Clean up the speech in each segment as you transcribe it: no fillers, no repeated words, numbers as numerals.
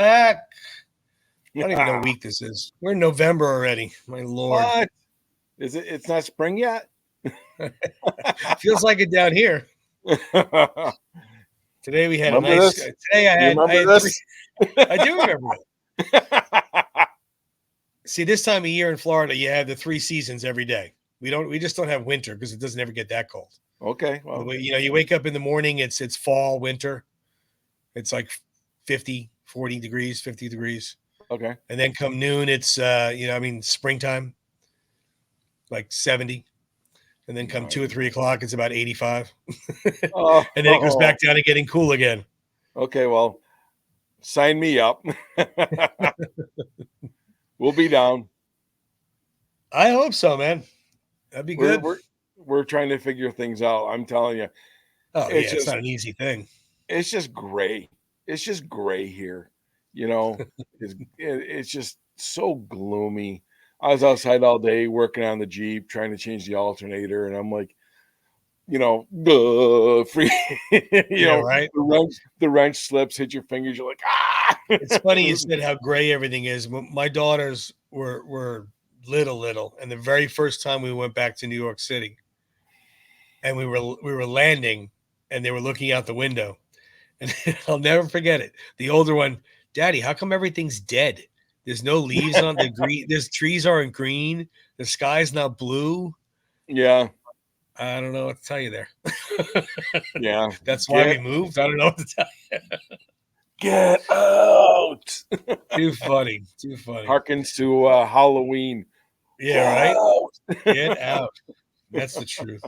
back. I don't even know what week this is. We're in November already. My Lord. What? Is it? It's not spring yet? Feels like it down here. Today we had remember a nice. this? Today I You had remember 3. this? I do remember it. See, this time of year in Florida, you have the 3 seasons every day. We just don't have winter because it doesn't ever get that cold. Okay. The Well, way, you wake up in the morning, it's fall, winter. It's like 50, 40 degrees, 50 degrees. okay. And then come noon, it's springtime, like 70. And then come 2 or 3 o'clock, it's about 85. Oh, And then it goes back down to getting cool again. okay. Well, sign me up. We'll be down. I hope so, man. That'd be We're good. we're we're trying to figure things out. I'm telling you, Oh it's yeah, it's just not an easy thing. it's just gray. It's just gray here. You know, it's just so gloomy. I was outside all day working on the Jeep, trying to change the alternator, and I'm like, free. Yeah, right. The wrench slips, hit your fingers. You're like, ah. It's funny you said how gray everything is. My daughters were little, and the very first time we went back to New York City, and we were landing, and they were looking out the window, and I'll never forget it. The older one, Daddy, how come everything's dead? There's no leaves on the green. There's trees aren't green. The sky's not blue. Yeah, I don't know what to tell you there. yeah. That's why we Get moved. I don't know what to tell you. get out. Too funny. Too funny. Harkens to Halloween. Yeah, Get right. out. Get out. That's the truth.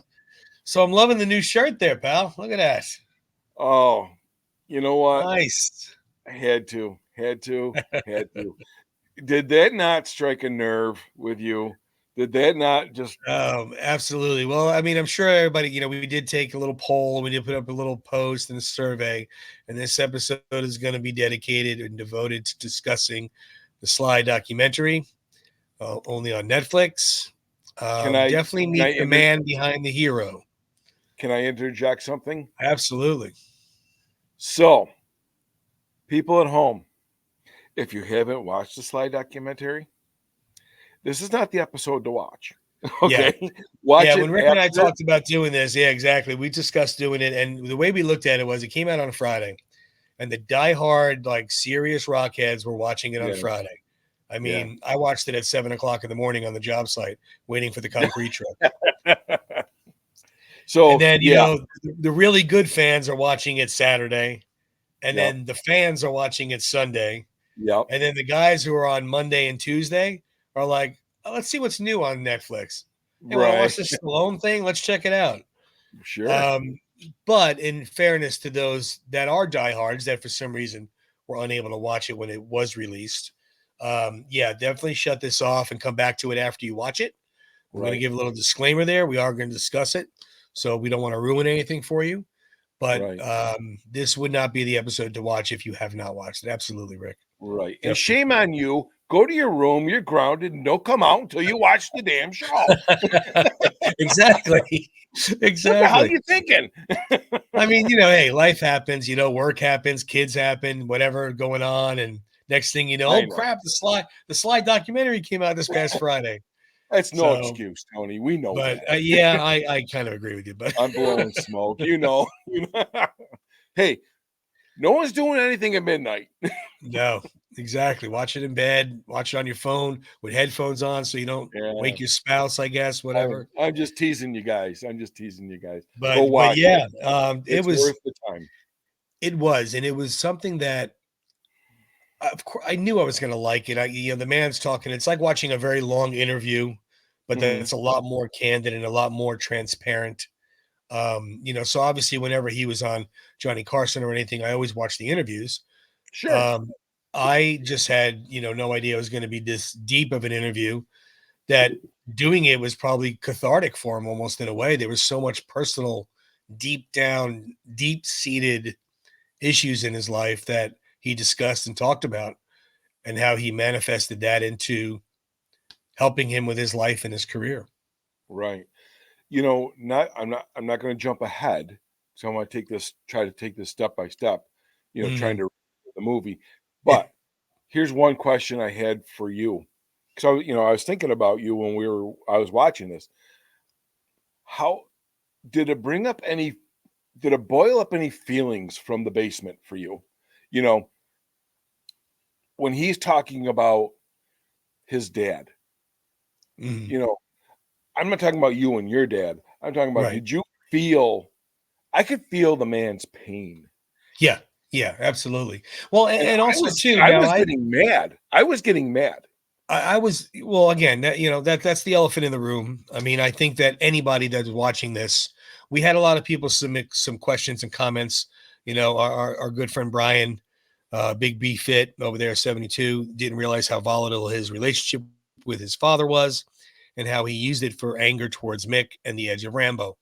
So I'm loving the new shirt there, pal. Look at that. Oh, you know what? Nice. Had to. Did that not strike a nerve with you? Did that not just Absolutely. Well, I mean, I'm sure everybody, we did take a little poll. We did put up a little post and a survey. And this episode is going to be dedicated and devoted to discussing the Sly documentary, only on Netflix. can I Definitely can I meet the inter- man behind the hero. can I interject something? Absolutely. So, people at home, if you haven't watched the Sly documentary, this is not the episode to watch. Yeah. Okay? Watch Yeah, it when Rick and I after. talked about doing this, yeah, exactly. We discussed doing it, and the way we looked at it was it came out on Friday, and the diehard, like serious rockheads were watching it on Yeah, Friday. I yeah. mean, I watched it at 7 o'clock in the morning on the job site, waiting for the concrete truck. And So, then, yeah. the really good fans are watching it Saturday, and Yep. then the fans are watching it Sunday, Yep. and then the guys who are on Monday and Tuesday are like, oh, let's see what's new on Netflix. Hey, want to watch Right. this Stallone thing? Let's check it out. Sure. But in fairness to those that are diehards that for some reason were unable to watch it when it was released, yeah, definitely shut this off and come back to it after you watch it. We're going to Right. give a little disclaimer there. We are going to discuss it, so we don't want to ruin anything for you. But Right. this would not be the episode to watch if you have not watched it. Absolutely, Rick. Right. And Definitely. shame on you. Go to your room. You're grounded and don't come out until you watch the damn show. Exactly. What the hell Exactly. you thinking? I mean, hey, life happens, work happens, kids happen, whatever going on. And next thing you know, I oh know. crap, the Sly documentary came out this past Friday. That's no So, excuse, Tony. We know but that. yeah, I kind of agree with you, but I'm blowing smoke. Hey, no one's doing anything at midnight. no, exactly. Watch it in bed, watch it on your phone with headphones on so you don't Yeah. wake your spouse, I guess, whatever. I'm just teasing you guys. Go But watch yeah, it. it It's was worth the time. and it was something that of course I knew I was going to like it. The man's talking. It's like watching a very long interview, but Mhm. that's a lot more candid and a lot more transparent. So obviously, whenever he was on Johnny Carson or anything, I always watched the interviews. Sure. I just had no idea it was going to be this deep of an interview. That doing it was probably cathartic for him, almost in a way. There was so much personal, deep down, deep seated issues in his life that he discussed and talked about, and how he manifested that into helping him with his life and his career. Right. I'm not going to jump ahead. So I'm going to try to take this step by step, trying Mm. to read the movie. But here's one question I had for you. So, I was thinking about you when I was watching this. How did it bring up any did it boil up any feelings from the basement for you? You know, when he's talking about his dad, Mhm. you know, I'm not talking about you and your dad. I'm talking about, Right. did you feel I could feel the man's pain. Yeah. Yeah, absolutely. Well, And and I also was too, I now was getting mad. I was getting mad. I was well again that that's the elephant in the room. I mean, I think that anybody that's watching this, we had a lot of people submit some questions and comments. Our good friend Brian, Big B Fit over there, 72, didn't realize how volatile his relationship with his father was, and how he used it for anger towards Mick and the edge of Rambo.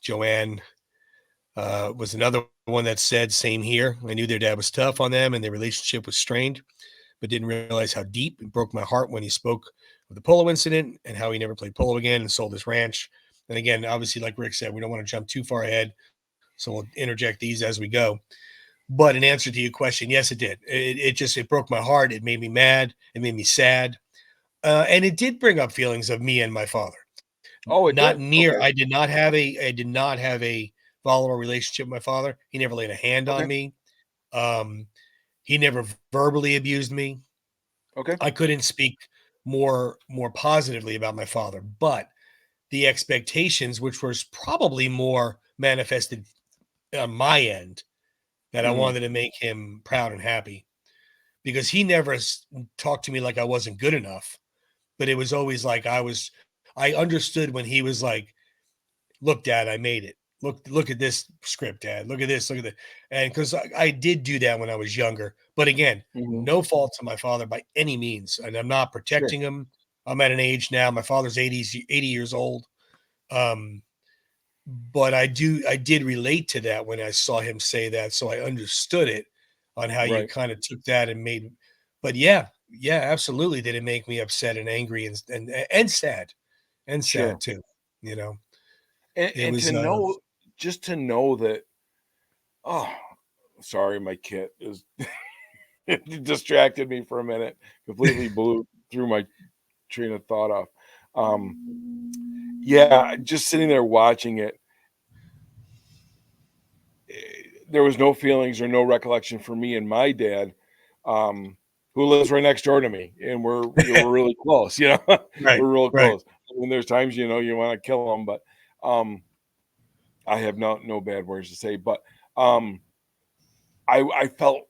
Joanne was another one that said, "Same here. I knew their dad was tough on them, and their relationship was strained, but didn't realize how deep it broke my heart when he spoke of the polo incident and how he never played polo again and sold his ranch." And again, obviously, like Rick said, we don't want to jump too far ahead, so we'll interject these as we go. But in answer to your question, yes, it did. It broke my heart. It made me mad. It made me sad, and it did bring up feelings of me and my father. Oh, it Not did. near. Okay. I did not have a volatile relationship with my father. He never laid a hand on Okay. me. Um, he never verbally abused me. Okay. I couldn't speak more positively about my father, but the expectations, which was probably more manifested on my end, that I Mhm. wanted to make him proud and happy, because he never talked to me like I wasn't good enough, but it was always like I understood when he was like, "Look, Dad, I made it. Look at this script, Dad. Look at this. Look at that." And because I did do that when I was younger, but again, Mhm. no fault to my father by any means, and I'm not Sure. protecting him. I'm at an age now. My father's 80 years old. Um, but I did relate to that when I saw him say that, so I understood it on how you Right. kind of took that and made. But yeah, yeah, absolutely, did it make me upset and angry and sad and Sure. sad too. You know, it And was to know just to know that, oh, sorry, my kid is it distracted me for a minute, completely blew through my train of thought off. Um, yeah, just sitting there watching it, there was no feelings or no recollection for me and my dad, um, who lives right next door to me, and we're really close, right, we're real right. close. I mean, there's times, you wanna kill him, but, um, I have no bad words to say, but, um, I felt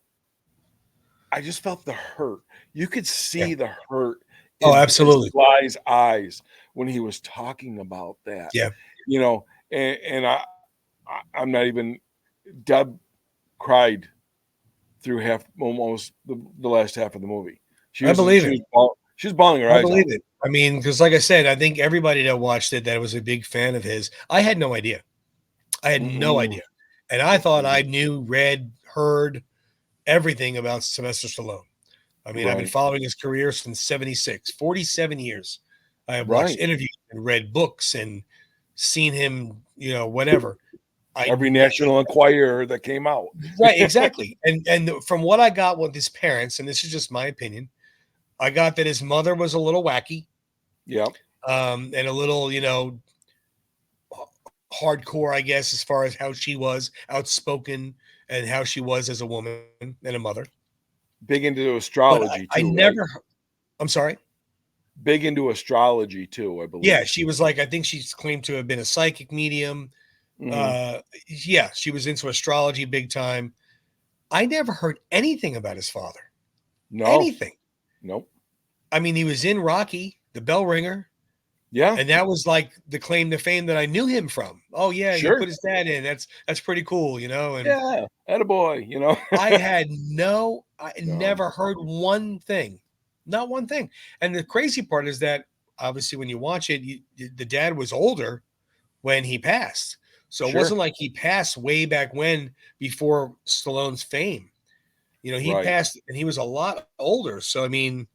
I just felt the hurt. You could Yeah. see the hurt Oh, in absolutely. Sly's eyes when he was talking about that, Yeah. and I'm not even Deb cried through half almost the last half of the movie. I believe it. She was bawling her I eyes believe out. it. I mean, because like I said, I think everybody that watched it that was a big fan of his, I had no idea. I had no Mm-mm, idea. And I thought I mm-mm. knew, read, heard everything about Sylvester Stallone. I mean, I've been Right, following his career since 76, 47 years. I have watched right. interviews and read books and seen him, whatever. I Every ne- National Enquirer that came out. right, exactly. And from what I got with his parents, and this is just my opinion, I got that his mother was a little wacky, Yep, and a little, hardcore, I guess, as far as how she was outspoken and how she was as a woman and a mother. big into But astrology I too, right? never, I'm sorry. Big into astrology too, I Yeah, believe. she was like, I think she's claimed to have been a psychic medium. Mhm. Uh, yeah, she was into astrology big time. I never heard anything about his father. No, Anything. nope. I mean, he was in Rocky, the bell ringer, Yeah, and that was like the claim to fame that I knew him from. Oh yeah, he sure. put his dad in. That's pretty cool, and Yeah, attaboy. I No, never heard one thing, not one thing. And the crazy part is that obviously when you watch it, the dad was older when he passed. So it sure. wasn't like he passed way back when before Stallone's fame. He Right. passed and he was a lot older. So I mean,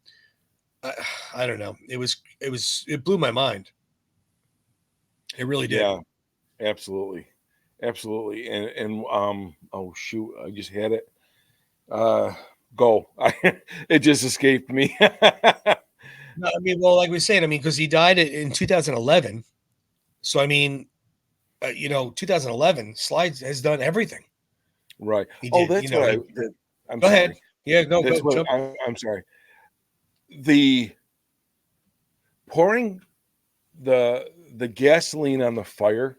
I, I don't know. It blew my mind. It really did. Yeah, absolutely. Absolutely. And oh shoot, I just had it. Go. It just escaped me. No, I mean, well, like we said, I mean, because he died in 2011. So I mean, 2011, Slides has done everything. Right. He Oh, did. that's what I'm Go ahead. sorry. Yeah, no, That's go what jump. I'm sorry. The pouring the gasoline on the fire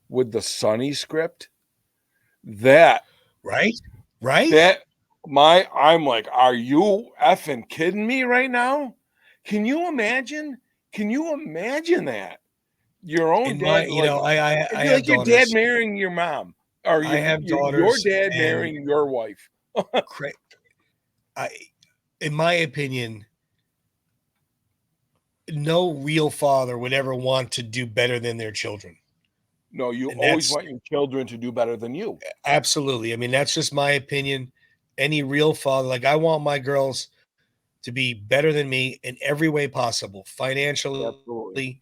with the Sunny script, that Right, right. that I'm like, are you effing kidding me right now? Can you imagine? Can you imagine that? Your own In my, dad, like I it'd be have like your dad daughters. marrying your mom, or I have your daughters, dad and marrying your wife. cra- I, in my opinion, no real father would ever want to do better than their children, No, you and always that's want your children to do better than you. absolutely. I mean, that's just my opinion. Any real father, like I want my girls to be better than me in every way possible, financially, Absolutely.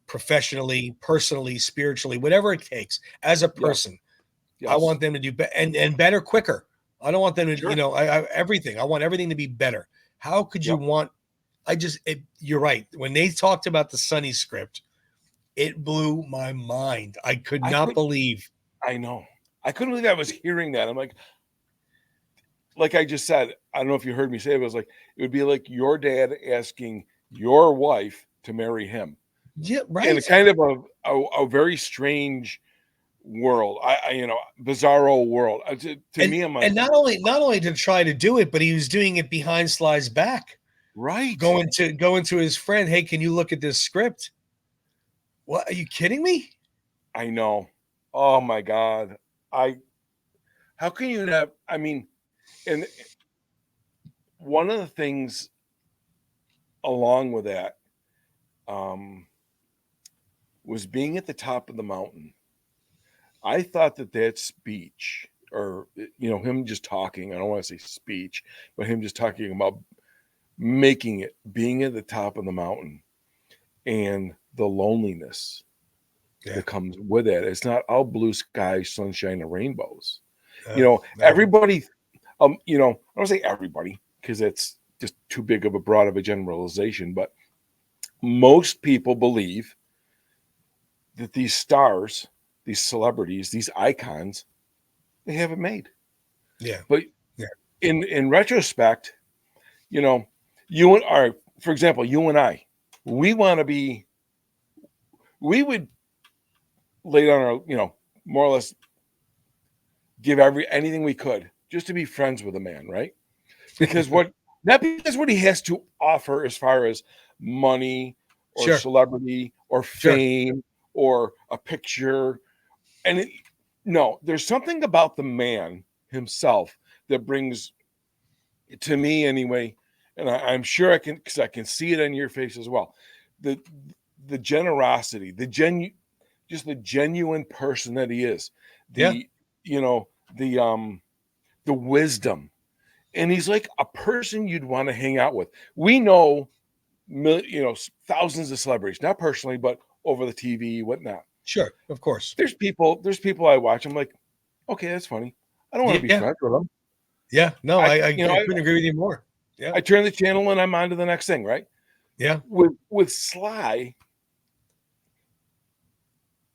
professionally, personally, spiritually, whatever it takes. As a Yes. person, I Yes. want them to do and better quicker. I don't want them to, Sure. I everything. I want everything to be better. How could you Yep. want? You're right. When they talked about the Sunny script, it blew my mind. I could I not could. believe. I know. I couldn't believe I was hearing that. I'm like I just said. I don't know if you heard me say it. It was like it would be like your dad asking your wife to marry him Yeah, in a right. kind of a very strange world. Bizarro world. To me, I'm like, And not only to try to do it, but he was doing it behind Sly's back, right. going to his friend. Hey, can you look at this script? What, are you kidding me? I know. Oh my God. I. How can you not? I mean, and one of the things along with that um, was being at the top of the mountain. I thought that speech, or him just talking. I don't want to say speech, but him just talking about making it, being at the top of the mountain, and the loneliness Yeah. that comes with it. It's not all blue sky, sunshine, and rainbows. No. Everybody. I don't say everybody because it's just too big of a broad of a generalization, but most people believe that these stars, these celebrities, these icons, they have it made. Yeah. But Yeah. in retrospect, you know, you and our, for example, you and I, we want to be, we would lay down our, more or less give anything we could just to be friends with a man, right? Because not because what he has to offer as far as money or Sure. celebrity or Sure. fame or a picture. And no, there's something about the man himself that brings, to me anyway, and I'm sure I can, because I can see it on your face as well, the the generosity, just the genuine person that he is, Yeah. the you know the wisdom, and he's like a person you'd want to hang out with. We know, thousands of celebrities, not personally, but over the TV, whatnot. Sure. Of course. There's people I watch. I'm like, okay, that's funny. I don't want to be Yeah. friends with them. Yeah. No, I, I you know, I, couldn't agree with you more. Yeah. I turn the channel and I'm on to the next thing, right? Yeah. With Sly,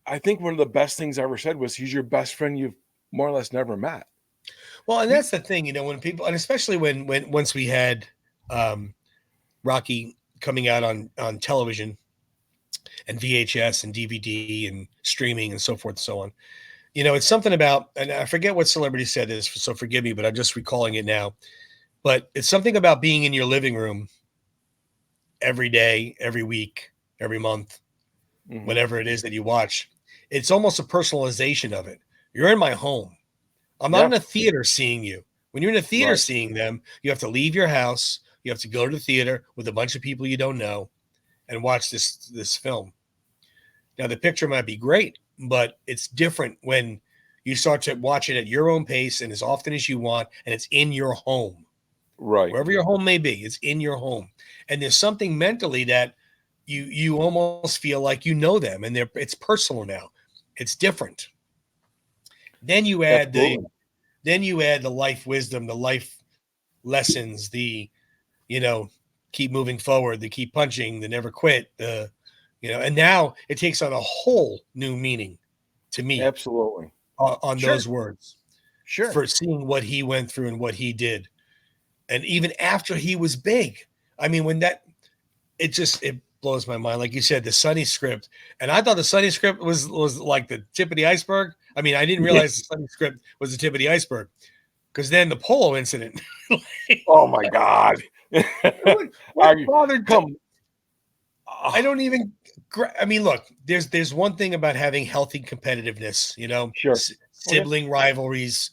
I think one of the best things I ever said was he's your best friend you've more or less never met. Well, and He, that's the thing, when people, and especially when once we had um, Rocky coming out on television and VHS and DVD and streaming and so forth and so on. It's something about, and I forget what celebrity said this, so forgive me, but I'm just recalling it now. But it's something about being in your living room every day, every week, every month, mm-hmm. whatever it is that you watch. It's almost a personalization of it. You're in my home. I'm not Yeah, in a theater seeing you. When you're in a theater right, seeing them, you have to leave your house. You have to go to the theater with a bunch of people you don't know and watch this film. Now the picture might be great, but it's different when you start to watch it at your own pace and as often as you want, and it's in your home. right. Wherever your home may be, it's in your home. And there's something mentally that you almost feel like you know them, and it's personal now. It's different. Then you add the Absolutely. then you add the life wisdom, the life lessons, the, you know, keep moving forward, the keep punching, the never quit, the, and now it takes on a whole new meaning to me Absolutely. on Sure. those words Sure. for seeing what he went through and what he did. And even after he was big, I mean, when that, it blows my mind. Like you said, the Sunny script, and I thought the Sunny script was like the tip of the iceberg. I mean, I didn't Yeah. realize the Sunny script was the tip of the iceberg because then the polo incident. Oh my God. What Are you bothered? come? I Oh, don't even. I mean, look, there's one thing about having healthy competitiveness. sure. Okay. Sibling rivalries.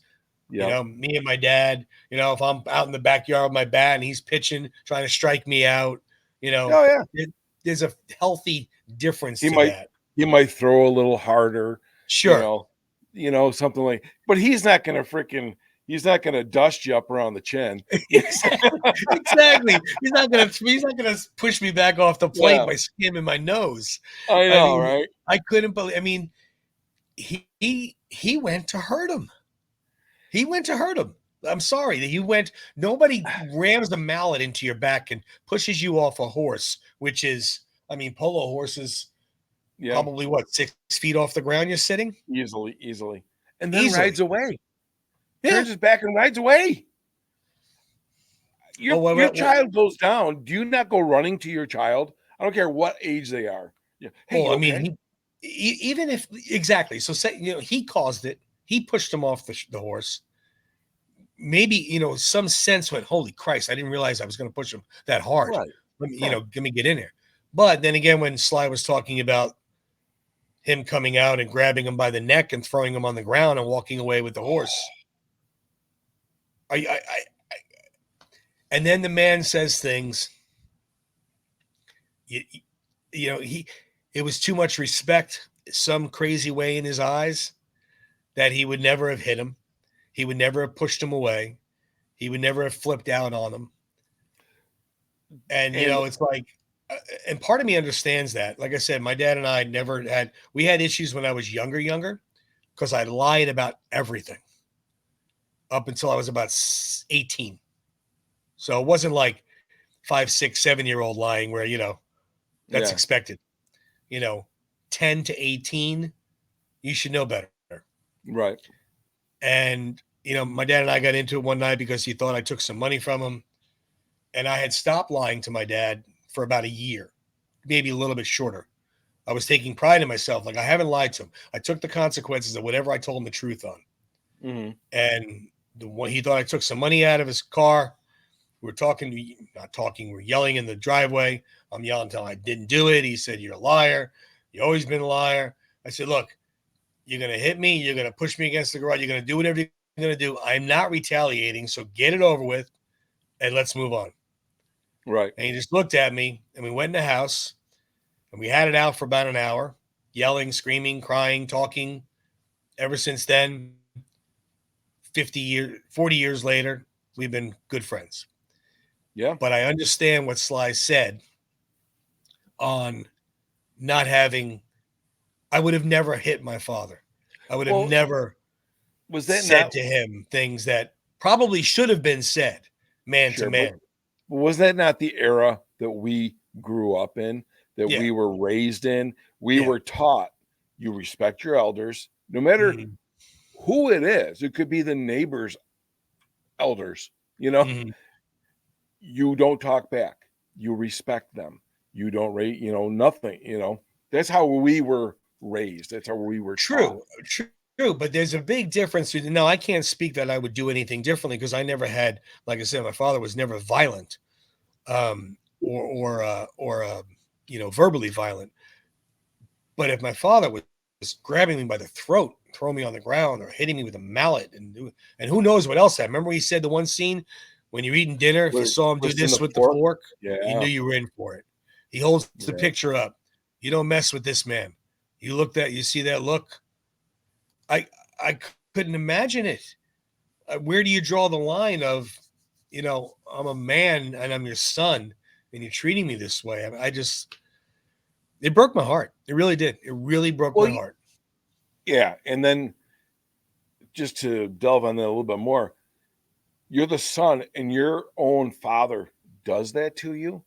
Yep. Me and my dad. If I'm out in the backyard with my bat and he's pitching, trying to strike me out. You know, Oh yeah. it, there's a healthy difference He to might that. he might throw a little harder, you Sure. know, something like. But he's not gonna dust you up around the chin. Exactly. Exactly. He's not gonna push me back off the plate Yeah, by skimming my nose. I I know, mean, right? I couldn't believe. I mean, he went to hurt him. He went to hurt him. I'm sorry that he went. Nobody rams a mallet into your back and pushes you off a horse, which is, I mean, polo horses Yeah, probably what 6 feet off the ground. You're sitting easily, and then rides easily. away. Yeah. Turns his back and rides away. Oh, Your child goes down. Do you not go running to your child? I don't care what age they are. Yeah. Hey, well, you I okay? mean, even if exactly. So say he caused it. He pushed him off the horse. Maybe some sense went, holy Christ, I didn't realize I was going to push him that hard. Right. Let me Right. let me get in there. But then again, when Sly was talking about him coming out and grabbing him by the neck and throwing him on the ground and walking away with the horse, and then the man says things. You, he it was too much respect, some crazy way in his eyes that he would never have hit him. He would never have pushed him away. He would never have flipped out on him. And And it's like, and part of me understands that. Like I said, my dad and I never had. We had issues when I was younger, because I lied about everything up until I was about 18. So it wasn't like 5, 6, 7 year old lying where that's yeah, expected. 10 to 18, you should know better. right. And my dad and I got into it one night because he thought I took some money from him. And I had stopped lying to my dad for about a year, maybe a little bit shorter. I was taking pride in myself. Like, I haven't lied to him. I took the consequences of whatever I told him the truth on. Mm-hmm. And the one he thought I took some money out of his car. We were talking, not talking, we're yelling in the driveway. I'm yelling until I didn't do it. He said, "You're a liar. You always been a liar." I said, "Look, you're going to hit me. You're going to push me against the garage. You're going to do whatever you're going to do. I'm not retaliating. So get it over with and let's move on." Right. And he just looked at me and we went in the house and we had it out for about an hour, yelling, screaming, crying, talking. Ever since then, 40 years later, we've been good friends. Yeah. But I understand what Sly said on not having, I would have never hit my father. I would have Well, never was that said not to him things that probably should have been said man to sure? But man. was that not the era that we grew up in, that Yeah. we were raised in? We Yeah. were taught you respect your elders, no matter Mhm. who it is. It could be the neighbor's elders, you know. Mhm. You don't talk back. You respect them. You don't rate, nothing, That's how we were raised. That's how we were taught. True, but there's a big difference. Now, I can't speak that I would do anything differently because I never had, like I said, my father was never violent, or verbally violent. But if my father was grabbing me by the throat, throwing me on the ground, or hitting me with a mallet, and who knows what else? I remember he said the one scene when you're eating dinner, if you With saw him do twisting this the with the fork. fork, you knew Yeah. you were in for it. He holds the Yeah. picture up. You don't mess with this man. You see that look. I I couldn't imagine it. Where do you draw the line of, I'm a man and I'm your son, and you're treating me this way? I just, it broke my heart. It really did. It really broke Well, my heart. yeah. And then just to delve on that a little bit more, you're the son and your own father does that to you,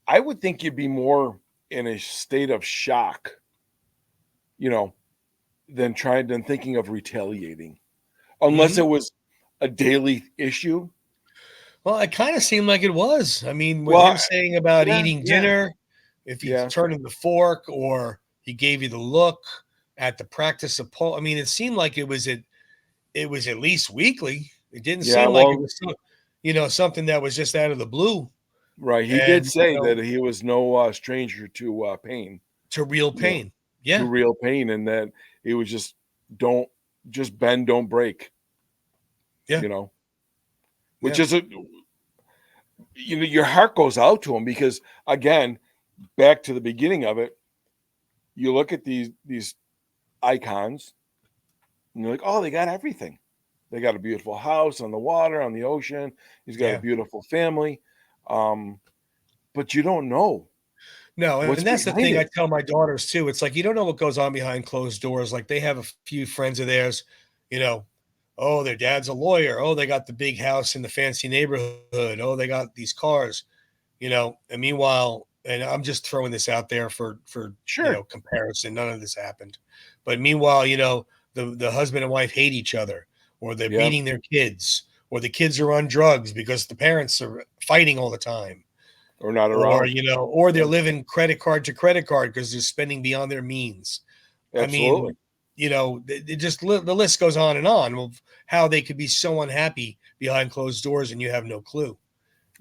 I would think you'd be more in a state of shock, you know, than thinking of retaliating, unless Hmm. it was a daily issue. Well, it kind of seemed like it was. I mean, with Well, him saying about yeah, eating yeah, dinner, if he yeah, turned him the fork or he gave you the look at the practice of pole, I mean, it seemed like it was at least weekly. It didn't yeah. seem like it Well, was something that was just out of the blue right. He did and say that he was no stranger to pain, to real you know, pain. to Yeah, real pain, and that it was don't just bend, don't break, yeah, you know, which yeah, is your heart goes out to him because again, back to the beginning of it, you look at these icons and you're like, oh, they got everything. They got a beautiful house on the water, on the ocean. He's got a yeah. beautiful family, um, but you don't know No, what's and that's the behind thing I it. tell my daughters too. It's like you don't know what goes on behind closed doors. Like they have a few friends of theirs, you know, oh, their dad's a lawyer. Oh, they got the big house in the fancy neighborhood. Oh, they got these cars, And meanwhile, and I'm just throwing this out there for Sure. comparison. None of this happened, but meanwhile, the husband and wife hate each other, or they're Yeah. beating their kids, or the kids are on drugs because the parents are fighting all the time, Or not or around. or they're Yeah. living credit card to credit card because they're spending beyond their means. I Absolutely. mean, it just the list goes on of how they could be so unhappy behind closed doors and you have no clue.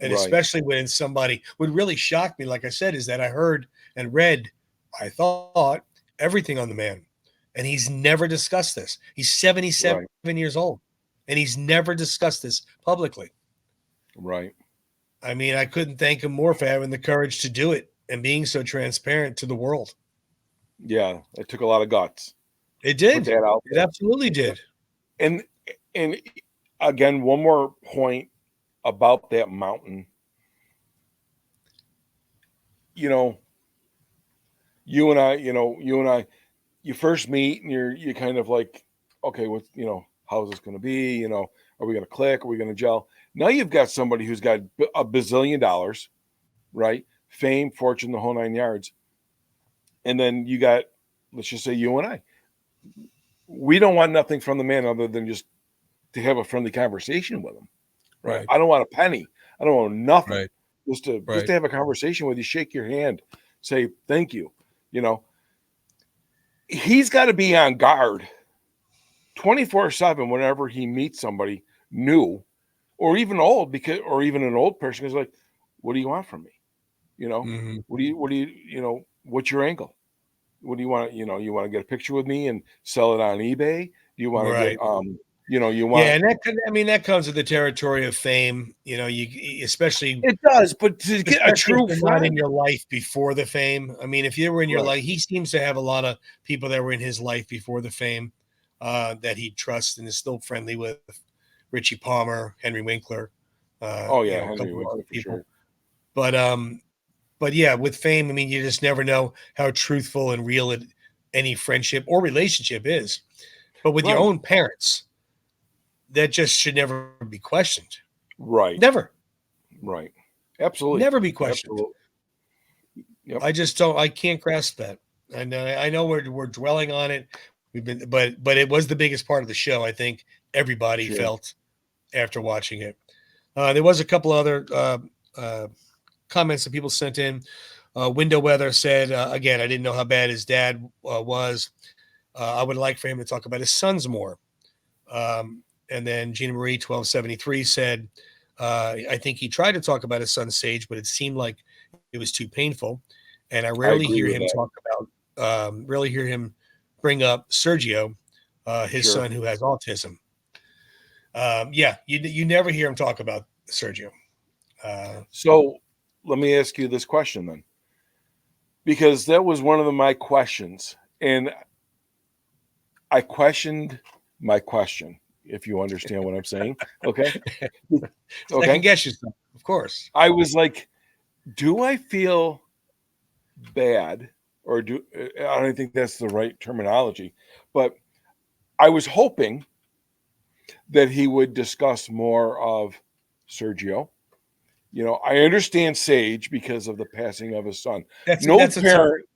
And Right. especially when somebody what really shocked me, like I said, is that I heard and read, I thought, everything on the man. And he's never discussed this. He's 77 Right. years old and he's never discussed this publicly. Right. I mean, I couldn't thank him more for having the courage to do it and being so transparent to the world. Yeah. It took a lot of guts It to put did. that out It there. absolutely Yeah. did. And and again, one more point about that mountain. You know, you and I, you first meet and you kind of like, okay, what's how's this going to be? Are we going to click? Are we going to gel? Now you've got somebody who's got a bazillion dollars, right? Fame, fortune, the whole nine yards, and then you got, let's just say you and I. We don't want nothing from the man other than just to have a friendly conversation with him, right? Right. I don't want a penny. I don't want nothing. Right. Just to Right. have a conversation with you, shake your hand, say thank you. You know, he's got to be on guard 24/7 whenever he meets somebody new or even old, because or even an old person is like, what do you want from me? You know, Hmm. what's your angle? What do you want? You want to get a picture with me and sell it on eBay? Do you want to get Right. you Yeah, want and that comes with the territory of fame. You especially it does, but to get a especially if true they're not in friend. your life before the fame. I mean, if you were in your Right. life, he seems to have a lot of people that were in his life before the fame that he trusts and is still friendly with. Richie Palmer, Henry Winkler, Oh yeah, a Henry couple of other Winkler for people. sure. But but yeah, with fame, I mean, you just never know how truthful and real any friendship or relationship is. But with your Right. own parents, that just should never be questioned. Right. Never, Right. Absolutely. never be questioned. Absolutely. Yep. I just don't. I can't grasp that. And I know we're dwelling on it. We've been, but it was the biggest part of the show. I think everybody Sure. felt after watching it. There was a couple other uh, comments that people sent in. Window Weather said again, I didn't know how bad his dad was. I would like for him to talk about his sons more. And then Gina Marie 1273 said, I think he tried to talk about his son Sage, but it seemed like it was too painful. And I I rarely agree hear with him that. talk about, rarely hear him bring up Sergio, his Sure. son who has autism. Yeah, you never hear him talk about Sergio. Uh, So let me ask you this question then, because that was one of my questions, and I questioned my question. If you understand what I'm saying, okay, Second okay. guess yourself, of course. I was like, do I feel bad, or do I don't think that's the right terminology, but I was hoping that he would discuss more of Sergio. I understand Sage because of the passing of his son. No That's a tough. parent,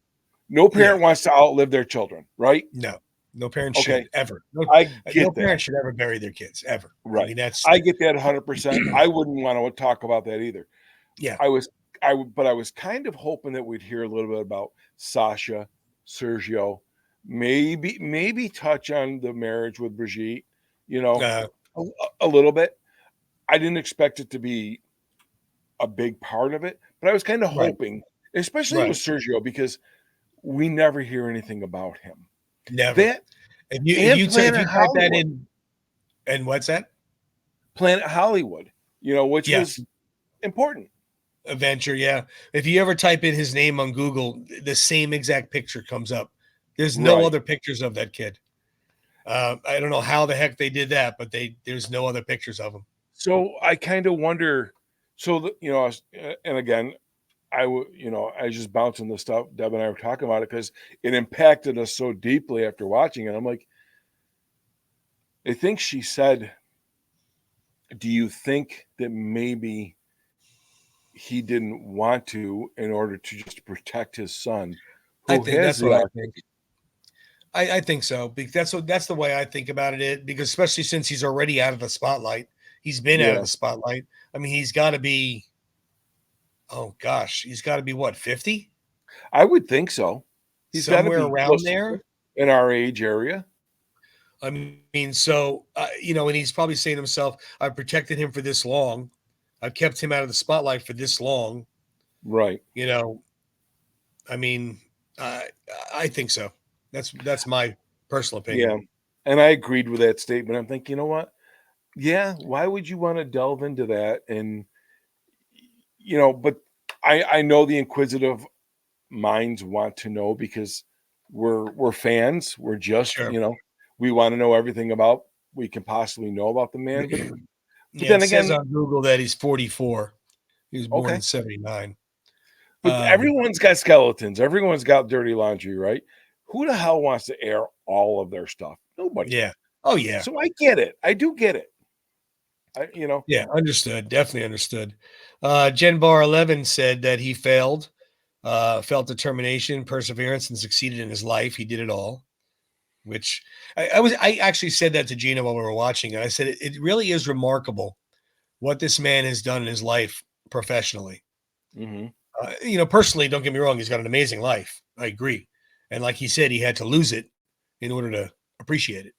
no Yeah, parent wants to outlive their children, right? no, no parent Okay, should ever. No, I no get that. parent should ever bury their kids ever. I Right. mean, that's I get that 100%. I wouldn't want to talk about that either. yeah, I was but I was kind of hoping that we'd hear a little bit about Sasha, Sergio, maybe touch on the marriage with Brigitte, you know, uh, a, a little bit. I didn't expect it to be a big part of it, but I was kind of right, hoping, especially with right, Sergio, because we never hear anything about him. never. That and If you type that in, and what's that? Planet Hollywood, which Yeah, was important. Adventure. Yeah, if you ever type in his name on Google, the same exact picture comes up. There's no Right. other pictures of that kid. I don't know how the heck they did that, but there's no other pictures of him. So I kind of wonder. So and again, I was just bouncing the stuff. Deb and I were talking about it because it impacted us so deeply after watching it. I'm like, I think she said, "Do you think that maybe he didn't want to in order to just protect his son, I who think has that's the what I autism?" think. I think so. That's the way I think about it. Because especially since he's already out of the spotlight, he's been out of Yeah, the spotlight. I mean, he's got to be. Oh gosh, he's got to be what 50, I would think so. He's got to somewhere be around close to there. in our age area. I mean, so and he's probably saying to himself, "I've protected him for this long. I've kept him out of the spotlight for this long." Right. You know, I mean, uh, I think so. That's my personal opinion. Yeah. And I agreed with that statement. I'm thinking, you know what? Yeah, why would you want to delve into that? And but I know the inquisitive minds want to know because we're fans. We're just, Sure. we want to know everything about we can possibly know about the man. But Yeah, it then says again, on Google that he's 44. He was born in okay. 79. But Um, everyone's got skeletons. Everyone's got dirty laundry, right? Who the hell wants to air all of their stuff? Nobody. yeah. Oh, yeah. So I get it. I do get it. Yeah, understood. Definitely understood. Gen Bar 11 said that he failed, felt determination, perseverance, and succeeded in his life. He did it all, which I actually said that to Gina while we were watching. And I said, it really is remarkable what this man has done in his life professionally. Hmm. Personally, don't get me wrong, he's got an amazing life. I agree. And like he said, he had to lose it in order to appreciate it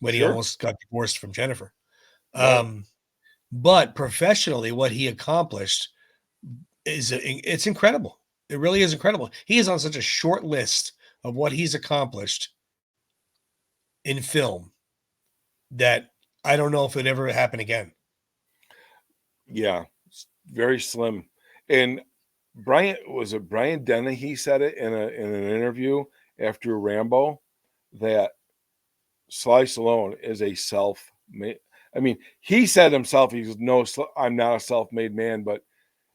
when he Sure. almost got divorced from Jennifer. Right. Um, but professionally, what he accomplished it's incredible. It really is incredible. He is on such a short list of what he's accomplished in film that I don't know if it ever happen again. Yeah. It's very slim. And Brian Dennehy said it in an interview after Rambo that Sly Stallone is a self-made. I mean, he said himself, he's no, I'm not a self-made man, but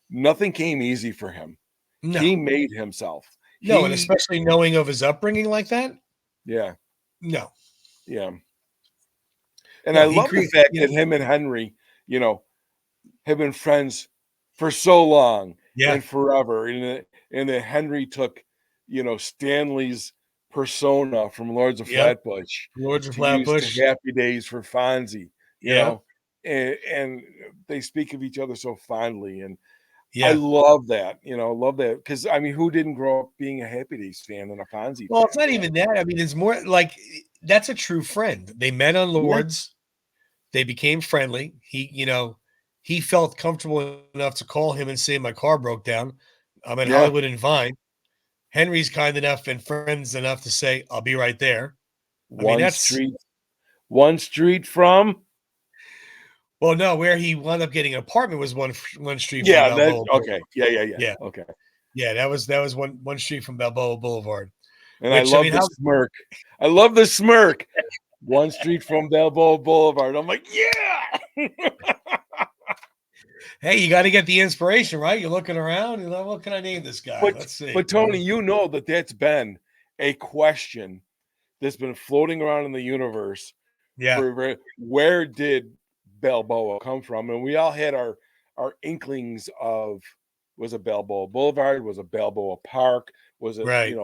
nothing came easy for him. No, He made himself. no, and He, especially knowing of his upbringing like that. yeah, No, yeah. And I no, he love the created. fact that him and Henry, have been friends for so long Yeah, and forever. And that Henry took, Stanley's persona from Lords of yep. Flatbush Lords of to use to Flatbush. Happy Days for Fonzie, Yep. and they speak of each other so fondly. And I Yeah. love that, love that. Because, I mean, who didn't grow up being a Happy Days fan and a Fonzie Well, it's fan? not even that. I mean, it's more like that's a true friend. They met on Yeah, Lords. They became friendly. He felt comfortable enough to call him and say, "My car broke down. I'm in yeah. Hollywood and Vine." Henry's kind enough and friends enough to say, "I'll be right there." I mean, One that's street, one street from. well, no, where he wound up getting an apartment was one street from Yeah, that's Balboa okay. Boulevard. Yeah, yeah, yeah. Yeah, Okay. yeah, that was one street from Balboa Boulevard. And I Which I love mean, the how smirk. I love the smirk. One street from Balboa Boulevard. I'm like, yeah. hey, you got to get the inspiration, right? You're looking around, what can I name this guy? but Let's see. but Tony, that's been a question that's been floating around in the universe Yeah. where did Balboa come from? And we all had our inklings of, was it Balboa Boulevard? Was it Balboa Park? Was it, Right.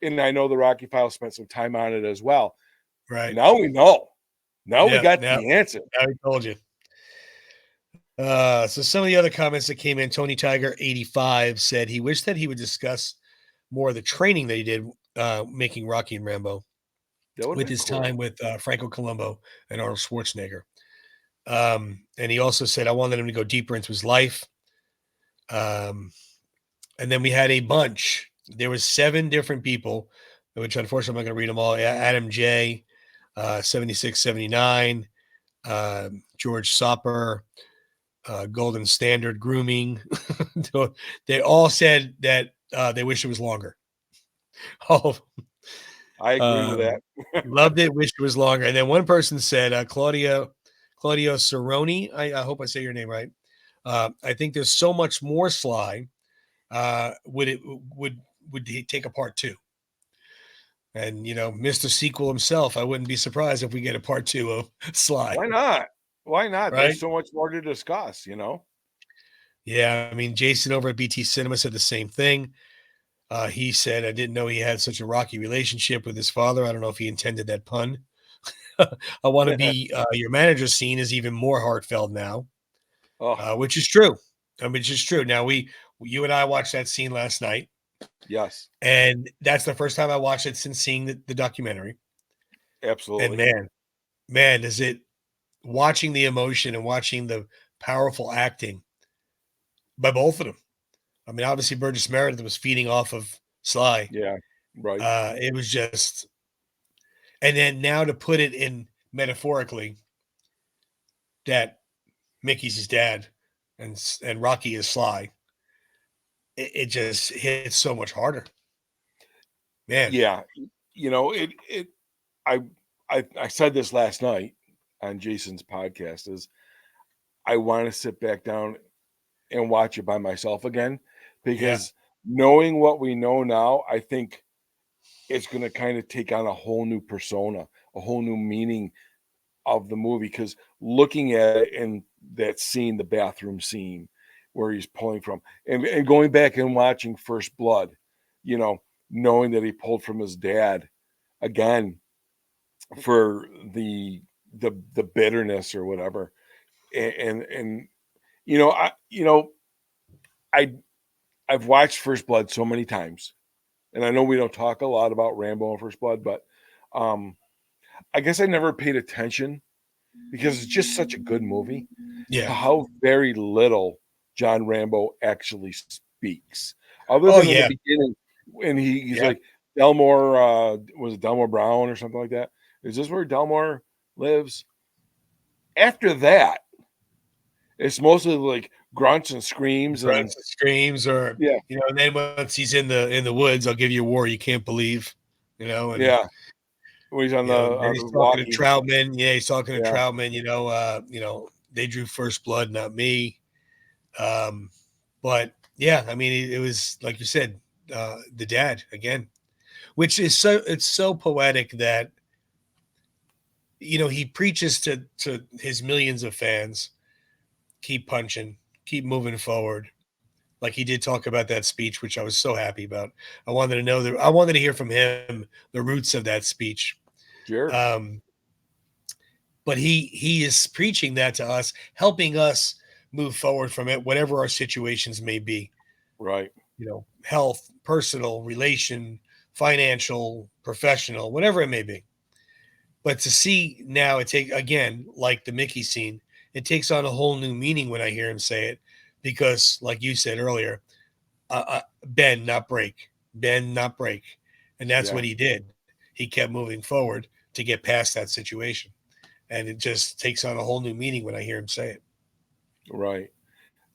And I know the Rocky Files spent some time on it as well. Right. Now we know. Now we Yeah. got Now, the answer. now I told you. So some of the other comments that came in, Tony Tiger 85 said he wished that he would discuss more of the training that he did making Rocky and Rambo That would have with been his cool. time with Franco Columbo and Arnold Schwarzenegger. And he also said, I wanted him to go deeper into his life. Um, and then we had a bunch. There was 7 different people, which unfortunately I'm not going to read them all. Adam J, 76, 79, George Soper, Golden Standard Grooming. They all said that they wish it was longer. Oh, I agree with um, that. loved it. Wish it was longer. And then one person said, Claudio Cerrone. I hope I say your name right. I think there's so much more Sly. Would it would he take a part 2? And Mr. Sequel himself, I wouldn't be surprised if we get a part 2 of Sly, Why not? Why not? There's right? so much more to discuss, Yeah, I mean, Jason over at BT Cinema said the same thing. He said, I didn't know he had such a rocky relationship with his father. I don't know if he intended that pun. I want to be your manager scene is even more heartfelt now, Oh, which is true. Which is true. Now, you and I watched that scene last night, yes, and that's the first time I watched it since seeing the documentary. And absolutely. man, is it watching the emotion and watching the powerful acting by both of them. I mean, obviously Burgess Meredith was feeding off of Sly. Yeah, right. It was just, and then now to put it in metaphorically that Mickey's his dad and Rocky is Sly, it just hits so much harder, man. Yeah, it I I said this last night on Jason's podcast is I want to sit back down and watch it by myself again Yeah, because knowing what we know now, I think it's going to kind of take on a whole new persona, a whole new meaning of the movie. Because looking at it in that scene, the bathroom scene where he's pulling from, and going back and watching First Blood, you know, knowing that he pulled from his dad again for the bitterness or whatever, and I I've watched First Blood so many times, and I know we don't talk a lot about Rambo and First Blood, but um, I guess I never paid attention because it's just such a good movie to yeah. how very little John Rambo actually speaks, other Oh than in the yeah, beginning when he's yeah. like Delmore, was it Delmore Brown or something like that? Is this where Delmore lives? After that, it's mostly like grunts and screams and Grunts and screams, or yeah, and then once he's in the woods, I'll give you a war you can't believe, and yeah. When he's then on he's the talking to walkie, Troutman. Yeah, he's talking to yeah, Troutman. They drew first blood, not me. Um, but yeah, I mean, it was like you said, the dad again, which is it's so poetic that he preaches to his millions of fans, keep punching, keep moving forward. Like he did talk about that speech, which I was so happy about. I wanted to hear from him the roots of that speech. sure, Um, but he is preaching that to us, helping us move forward from it, whatever our situations may be. right, Health, personal, relation, financial, professional, whatever it may be. But to see now, it take again, like the Mickey scene, it takes on a whole new meaning when I hear him say it, because, like you said earlier, bend not break, bend not break, and that's yeah, what he did. He kept moving forward to get past that situation, and it just takes on a whole new meaning when I hear him say it. right.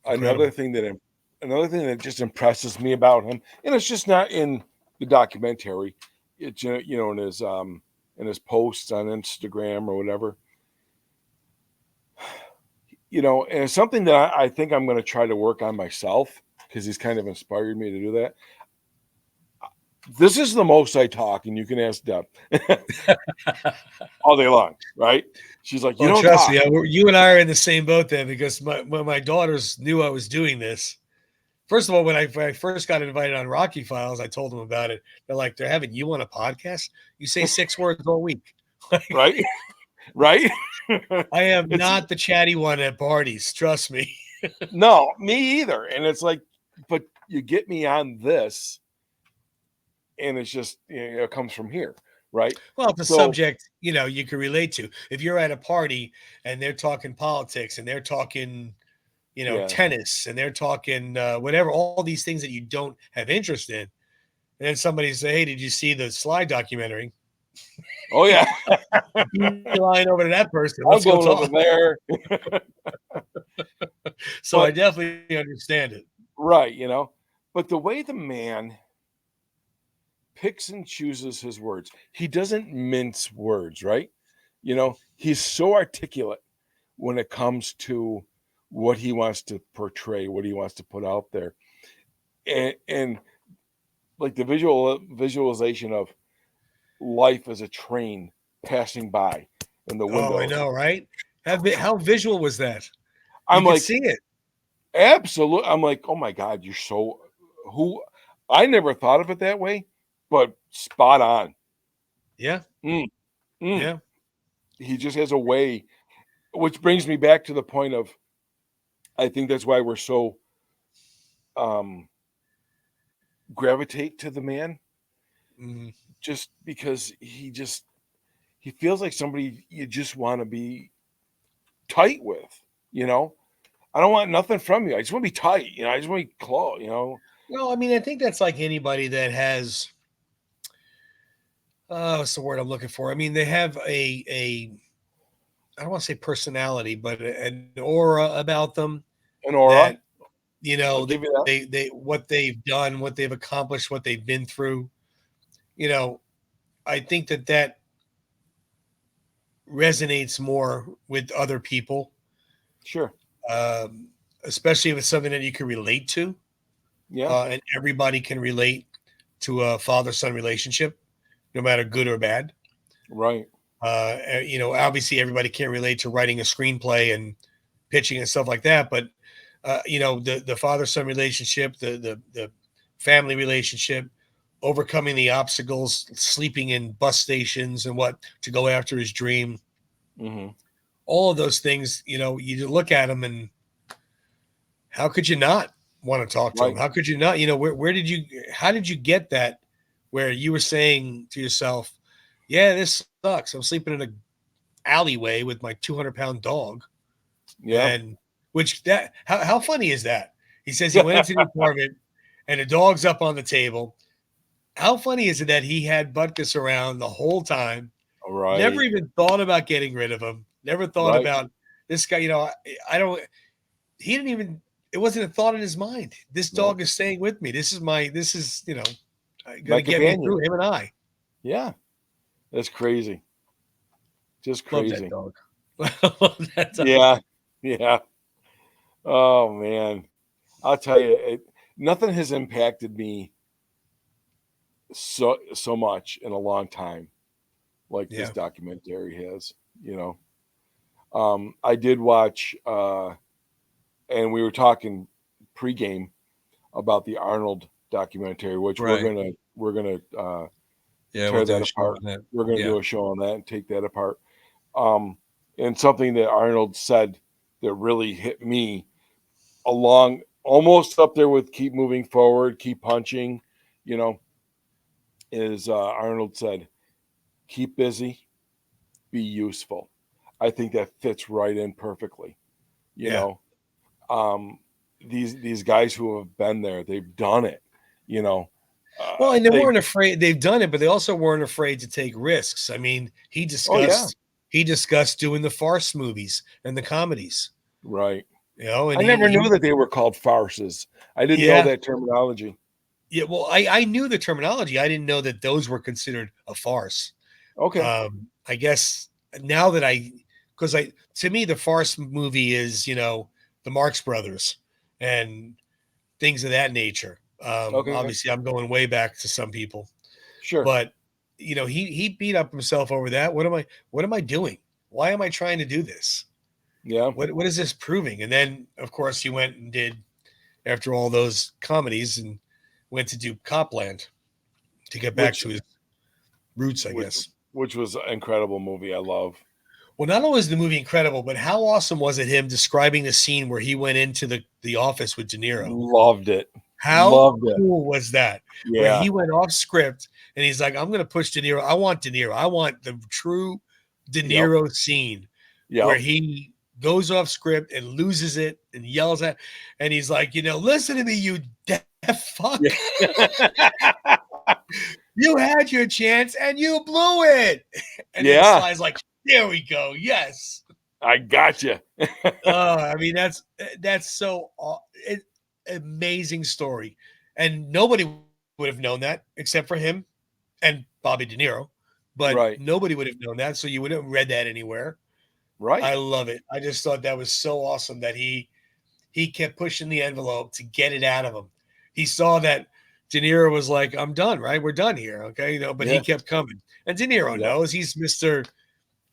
Another Incredible. thing that another thing that just impresses me about him, and it's just not in the documentary, it's in his posts on Instagram or whatever, and it's something that I think I'm going to try to work on myself because he's kind of inspired me to do that. This is the most I talk, and you can ask Deb all day long, right? She's like, you Well, don't trust me, talk, you and I are in the same boat then because when my daughters knew I was doing this, first of all, when I first got invited on Rocky Files, I told them about it. They're like, they're having you on a podcast? You say 6 words all week. Like, right? Right? I am It's not the chatty one at parties. Trust me. no, me either. And it's like, but you get me on this, and it's just it comes from here, right? Well, it's a So subject, you can relate to. If you're at a party and they're talking politics and they're talking, yeah. tennis and they're talking whatever, all these things that you don't have interest in, and then somebody say, "Hey, did you see the Slide documentary?" Oh yeah. Beeline over to that person. I'm Let's go going over talk. there. So I But definitely understand it. right, but the way the man picks and chooses his words, he doesn't mince words, right? He's so articulate when it comes to what he wants to portray, what he wants to put out there. And like the visualization of life as a train passing by in the Oh, I windows. know, right? How visual was that? You I'm could like, see it. absolutely. I'm like, oh my God, you're so who I never thought of it that way, but spot on. Yeah, Mm, mm. yeah. He just has a way, which brings me back to the point of I think that's why we're so um gravitate to the man, Mhm. just because he feels like somebody you just want to be tight with, you know. I don't want nothing from you. I just want to be tight, I just want to be close. Well, I mean, I think that's like anybody that has what's the word I'm looking for? I mean, they have a I don't want to say personality, but an aura about them An aura. that I'll give you that. they what they've done, what they've accomplished, what they've been through. You know, I think that resonates more with other people, Sure. um, especially if it's something that you can relate to, Yeah. and everybody can relate to a father-son relationship, no matter good or bad. Right. Obviously everybody can't relate to writing a screenplay and pitching and stuff like that, but the father-son relationship, the family relationship, overcoming the obstacles, sleeping in bus stations and what to go after his dream, Hmm. all of those things, you look at them and how could you not want to talk to him? Right. How could you not, how did you get that where you were saying to yourself, yeah, this sucks. I'm sleeping in a alleyway with my 200-pound dog. Yeah. And how funny is that? He says he went into the apartment and the dog's up on the table. How funny is it that he had Butkus around the whole time? Never Right. even thought about getting rid of him. Never thought Right. about this guy. I don't. He didn't even. It wasn't a thought in his mind. This No. dog is staying with me. This is my. This is going My to get me companion. through. Him and I Yeah. That's crazy. Just love that crazy. dog. Love that dog. Yeah. Yeah. Oh man. I'll tell you, nothing has impacted me so much in a long time like this Yeah. documentary has. I did watch, and we were talking pregame about the Arnold documentary, which we're Right. gonna we're gonna Yeah. We'll tear do that a show apart. on that. We're gonna Yeah. do a show on that and take that apart. Um, and something that Arnold said that really hit me along almost up there with keep moving forward, keep punching, you know, is Arnold said, keep busy, be useful. I think that fits right in perfectly. You Yeah. know, um, these guys who have been there, they've done it. You know, Well, and they they. weren't afraid. They've done it, but they also weren't afraid to take risks. I mean, Oh yeah, he discussed doing the farce movies and the comedies. right. And I never knew that they were called farces. I didn't know yeah, that terminology. yeah. Well, I knew the terminology. I didn't know that those were considered a farce. Okay, I guess now that because to me the farce movie is the Marx Brothers and things of that nature. okay, Obviously, I'm going way back to some people. Sure. but he beat up himself over that. What am I doing? Why am I trying to do this? Yeah. What is this proving? And then of course he went and did, after all those comedies, and went to do Copland to get back Which to his roots, I which guess. which was an incredible movie. I love. Well, not only is the movie incredible, but how awesome was it him describing the scene where he went into the office with De Niro? Loved it. How Loved it. cool was that? Where Yeah. he went off script and he's like, I'm going to push De Niro. I want De Niro. I want the true De Yep. Niro scene where Yep. he goes off script and loses it and yells at, and he's like, listen to me, you deaf fuck. Yeah. You had your chance and you blew it. And then Yeah. Sly's like, there we go. Yes. I got you. I mean, that's so amazing story, and nobody would have known that except for him and Bobby De Niro. But Right. nobody would have known that, so you wouldn't have read that anywhere. Right. I love it. I just thought that was so awesome that he kept pushing the envelope to get it out of him. He saw that De Niro was like, "I'm done, right? We're done here, okay?" But he Yeah. kept coming, and De Niro Yep. knows he's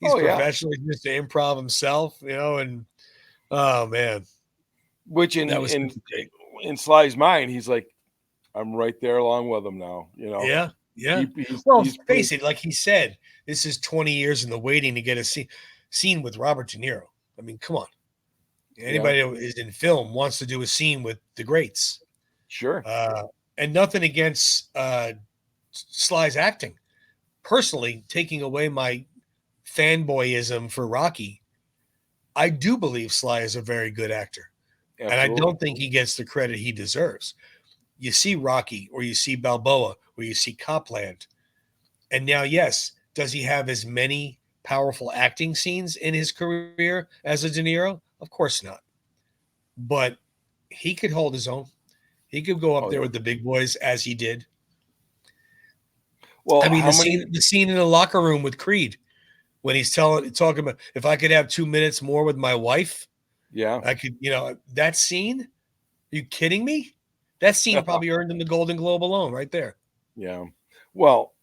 Oh yeah. professional. He's Mr. Improv himself, and oh man, Which that was such in a great. in Sly's mind, he's like, I'm right there along with him now. Yeah, yeah. He's Well, he's face it, like he said, this is 20 years in the waiting to get a scene with Robert De Niro. I mean, come on. yeah. Anybody who is in film wants to do a scene with the greats. Sure. And nothing against Sly's acting. Personally, taking away my fanboyism for Rocky, I do believe Sly is a very good actor. And I Absolutely. don't think he gets the credit he deserves. You see Rocky, or you see Balboa, or you see Copland. And now, yes, does he have as many powerful acting scenes in his career as a De Niro? Of course not. But he could hold his own. He could go up Oh there yeah. with the big boys as he did. I Well, mean, how the many? scene in the locker room with Creed when he's talking about, if I could have 2 minutes more with my wife, Yeah. I could. That scene. Are you kidding me? That scene probably earned him the Golden Globe alone, right there. Yeah. Well,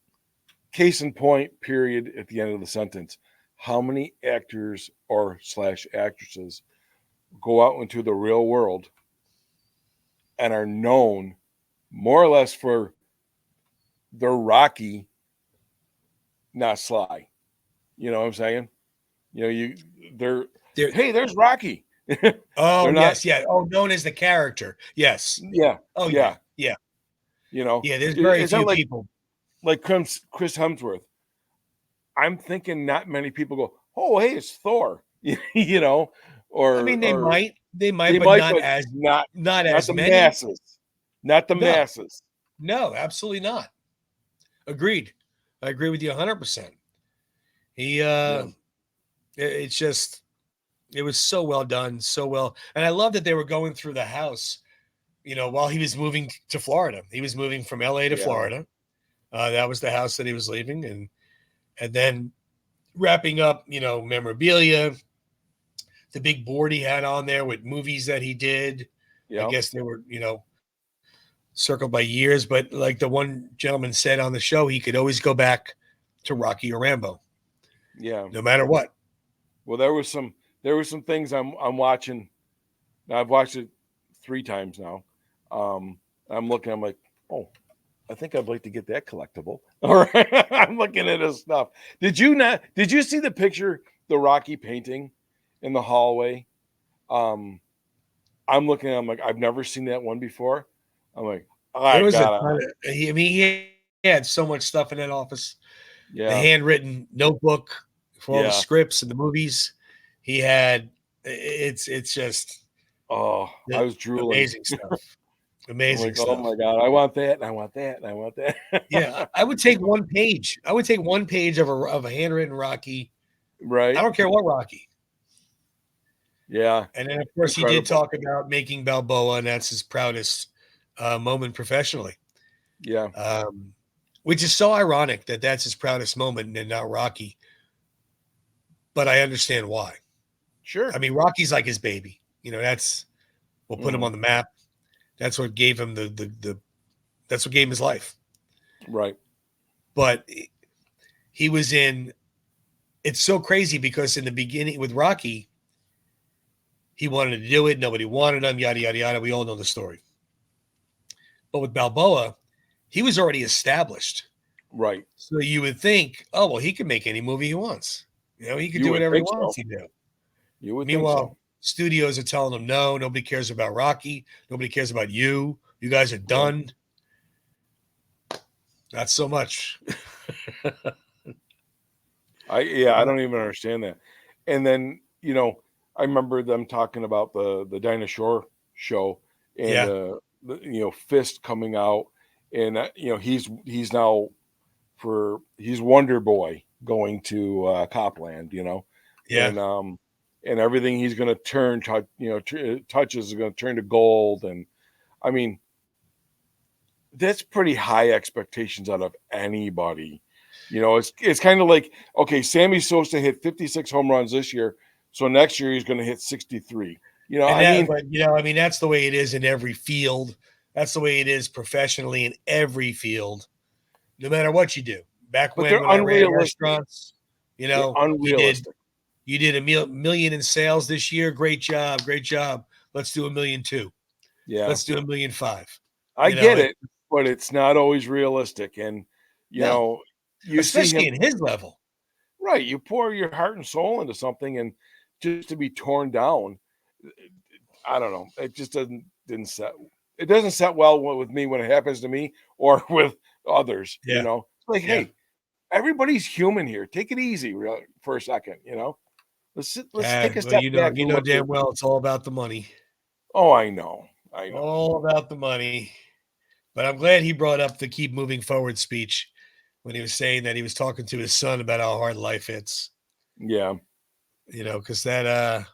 case in point, period, at the end of the sentence. How many actors or slash actresses go out into the real world and are known more or less for their Rocky, not Sly? You know what I'm saying? You they're There. hey, there's Rocky. Oh They're not. yes, yeah. Oh, known as the character. Yes. Yeah, Oh yeah, yeah. yeah, yeah. There's very Is that few people. like Chris Hemsworth? I'm thinking not many people go, oh, hey, it's Thor, I mean, they or might, they but might, not but as not not not as the many. masses, not the No, masses. no, absolutely not. Agreed. I agree with you 100%. He Yeah, it's just, it was so well done, so well. And I love that they were going through the house, while he was moving to Florida. He was moving from LA to yeah, Florida. That was the house that he was leaving, and then wrapping up, memorabilia, the big board he had on there with movies that he did. I yeah, guess they were, circled by years, but like the one gentleman said on the show, he could always go back to Rocky or Rambo, yeah. no matter what. Well, there was some things I'm watching. Now I've watched it 3 times now. I'm looking. I'm like, oh, I think I'd like to get that collectible. All right, I'm looking at his stuff. Did you not? Did you see the picture, the Rocky painting, in the hallway? Um, I'm looking. I'm like, I've never seen that one before. I'm like, There I was a gotta. ton of, he had so much stuff in that office. The Yeah, handwritten notebook for all the yeah. scripts and the movies. He had, it's just Oh, I was drooling. amazing stuff. I'm Amazing like, oh stuff. my god, I want that, and I want that, and I want Yeah, that. I would take one page. I would take one page of a handwritten Rocky. I Right? don't care what Rocky. Yeah, And then, of course, he did incredible. talk about making Balboa, and that's his proudest moment professionally. Yeah, Um, which is so ironic that that's his proudest moment and not Rocky. But I understand why. sure. I mean, Rocky's like his baby. That's what put him Hmm. on the map. That's what gave him the that's what gave him his life. Right. but he was in. It's so crazy because in the beginning with Rocky, he wanted to do it. Nobody wanted him. Yada yada yada. We all know the story. But with Balboa, he was already established. Right. So you would think, oh well, he can make any movie he wants. He could You do would whatever he think so. wants to do. You would think so. Meanwhile, studios are telling him, no, nobody cares about Rocky. Nobody cares about you. You guys are Right. done. Not so much. I don't even understand that. And then, I remember them talking about the Dinah Shore show and Yeah, Fist coming out and he's now he's Wonder Boy going to Copland, yeah. and everything he's going to touches is going to turn to gold. And I mean, that's pretty high expectations out of anybody. It's kind of like, okay, Sammy's supposed to hit 56 home runs this year, so next year he's going to hit 63. And I that, mean, but that's the way it is in every field. That's the way it is professionally in every field, no matter what you do. Back but when they're I ran unrealistic. restaurants, They're you did unrealistic. million in sales this year. Great job, great job. Let's do 1,000,002. Yeah, Let's do 1,000,005. I get it, but it's not always realistic. And you No, know, you see especially him in his level. right. You pour your heart and soul into something, and just to be torn down, I don't know. It just didn't set. It doesn't set well with me when it happens to me or with others. Yeah, It's like, yeah, hey, everybody's human here. Take it easy for a second. Let's take a well, step back you and know look at. damn well it's all about the money. Oh, I know. All about the money. But I'm glad he brought up the keep moving forward speech when he was saying that he was talking to his son about how hard life is. Yeah, Because that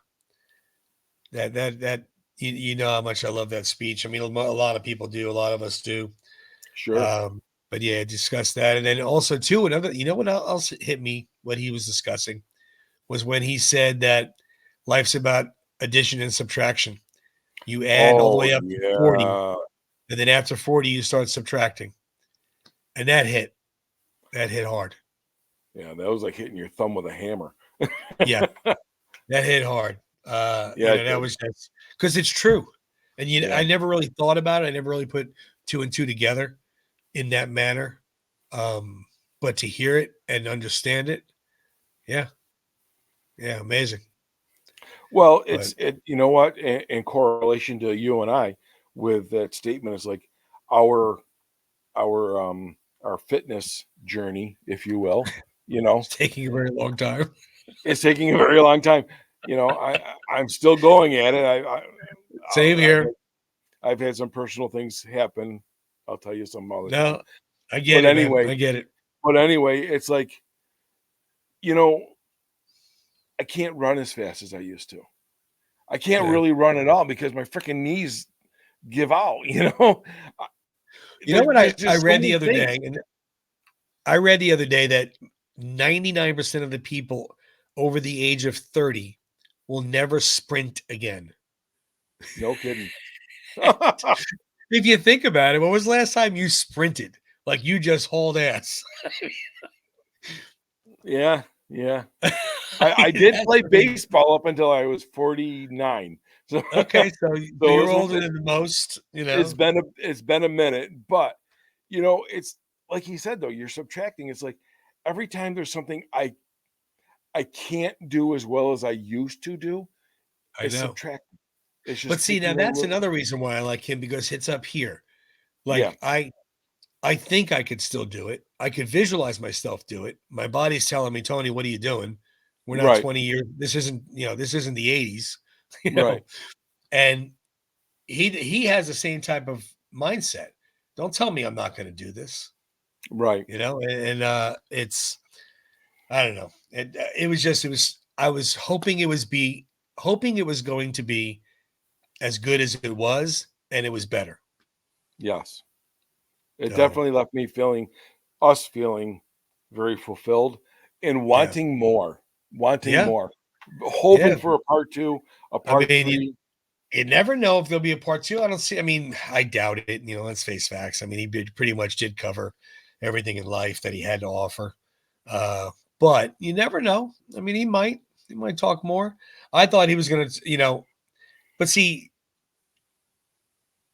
you know how much I love that speech. I mean, a lot of people do, a lot of us do. sure. Um, but yeah, discuss that, and then also too another. You know what else hit me? What he was discussing was when he said that life's about addition and subtraction. You add all the Oh way up to 40, yeah, and then after 40, you start subtracting, and that hit. That hit hard. yeah. That was like hitting your thumb with a hammer. Yeah, that hit hard. Yeah, it That did. was just because it's true. And Yeah. I never really thought about it. I never really put two and two together in that manner. Um, but to hear it and understand it, yeah, yeah, amazing. Well, But you know what? In correlation to you and I, with that statement, is like our our fitness journey, if you will. it's taking a very long time. It's taking a very long time. I'm still going at it. Same I've here. I've had some personal things happen. I'll tell you some other time. No, I get But it, man. anyway, I get it. it's like, you know, I can't run as fast as I used to. I can't Yeah. really run at all because my freaking knees give out. Uh, You know what there's I just so read the many other things. day, and I read the other day that 99% of the people over the age of 30 will never sprint again. No kidding. If you think about it, when was the last time you sprinted? Like you just hauled ass. Yeah, yeah. I I did that's play ridiculous. baseball up until I was 49. So Okay, so so you're older than the most, it's been a minute, but it's like he said though, you're subtracting. It's like every time there's something I can't do as well as I used to do, I it's know. subtracting. It's But just see, now taking a that's little. another reason why I like him because it's up here. Yeah, Like I think I could still do it. I could visualize myself do it. My body's telling me, Tony, what are you doing? We're not right, 20 years. This isn't the 80s, you right, know. And he has the same type of mindset. Don't tell me I'm not going to do this, right. it's I don't know. It was I was hoping it was going to be as good as it was, and it was better. Yes, it So definitely left me feeling very fulfilled and yeah, wanting yeah, more, hoping yeah. for a part two, a I part mean, three. you never know if there'll be a part two. I don't see. I mean, I doubt it. Let's face facts. I mean, pretty much did cover. everything in life that he had to offer. But you never know. I mean, he might talk more. I thought he was going to, but see,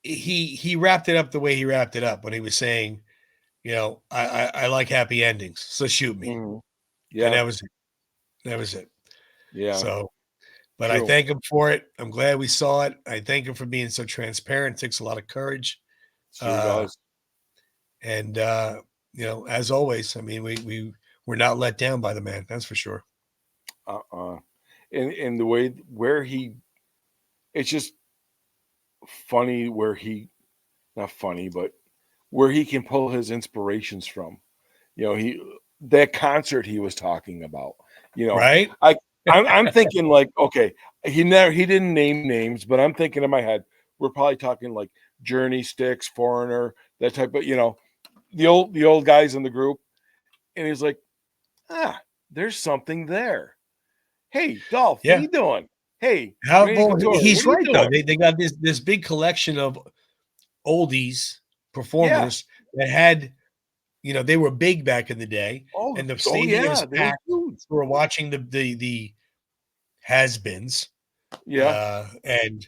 he wrapped it up the way he wrapped it up when he was saying, I like happy endings, so shoot me, Mhm. and Yeah. that was it. That was it. Yeah. So, but I True. thank him for it. I'm glad we saw it. I thank him for being so transparent. It takes a lot of courage. Sure Uh, does. and as always, I mean, we're not let down by the man. That's for sure. Uh-uh. And the way where he it's just funny where he not funny, but where he can pull his inspirations from. He that concert he was talking about. You know, Right? I I'm thinking like, okay, he didn't name names, but I'm thinking in my head, we're probably talking like Journey, Styx, Foreigner, that type of, the old guys in the group. And he's like, there's something there. Hey, Dolph, what are Yeah. you doing? Hey, How Randy well Couture, what he's are you right though. doing? They got this big collection of oldies Yeah. performers that had, they were big back in the day, Oh, and the oh stadium's yeah, they were packed. huge. We were watching the has-beens, Yeah. and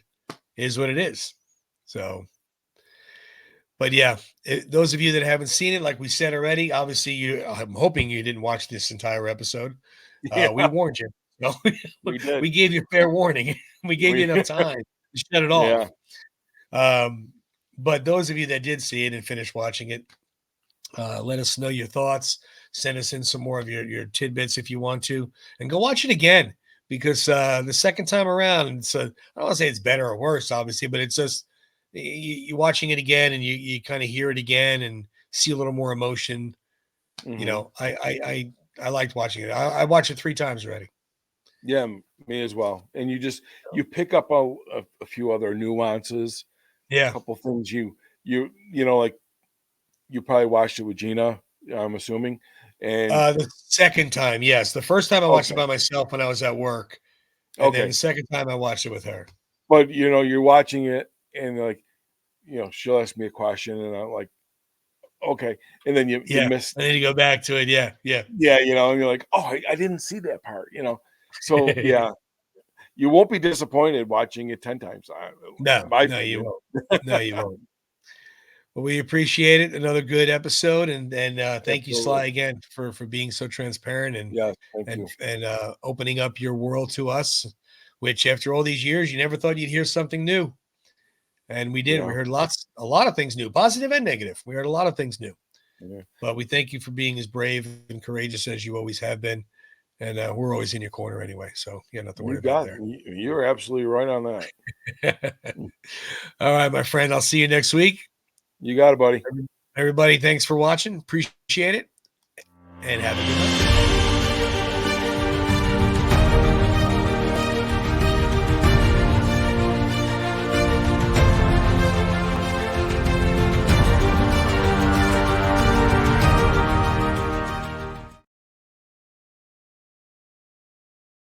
is what it is. So, but yeah, those of you that haven't seen it, like we said already, obviously I'm hoping you didn't watch this entire episode. We Yeah, warned you. No, we did. we gave you fair warning. We gave you We enough time to shut it yeah. off. Um, but those of you that did see it and finished watching it, let us know your thoughts. Send us in some more of your tidbits if you want to, and go watch it again, because the second time around, I don't want to say it's better or worse, obviously, but it's just you watching it again, and you kind of hear it again and see a little more emotion. Hmm. I liked watching it. I watched it 3 times already. Yeah, me as well. And you pick up a few other nuances, a Yeah. couple things like you probably watched it with Gina, I'm assuming. And The second time, yes. The first time I watched it okay, by myself when I was at work, and then the okay. second time I watched it with her. But you're watching it and like, she'll ask me a question and I'm like, okay. And then you Yeah, miss, and then you go back to it. Yeah, yeah. yeah, and you're like, oh, I didn't see that part. So yeah, you won't be disappointed watching it 10 times, No, my no, you opinion. won't. No, you won't. Well, we appreciate it. Another good episode, and thank you, Absolutely. Sly, again for being so transparent and Yes, thank and you. and opening up your world to us. Which, after all these years, you never thought you'd hear something new, and we did. We Yeah, heard a lot of things new, positive and negative. We heard a lot of things new. yeah. But we thank you for being as brave and courageous as you always have been, and we're always in your corner anyway. So you got nothing to worry You about got there. you're absolutely right on that. Mm, All right, my friend. I'll see you next week. you got it, buddy. Everybody, thanks for watching. Appreciate it, and have a good night.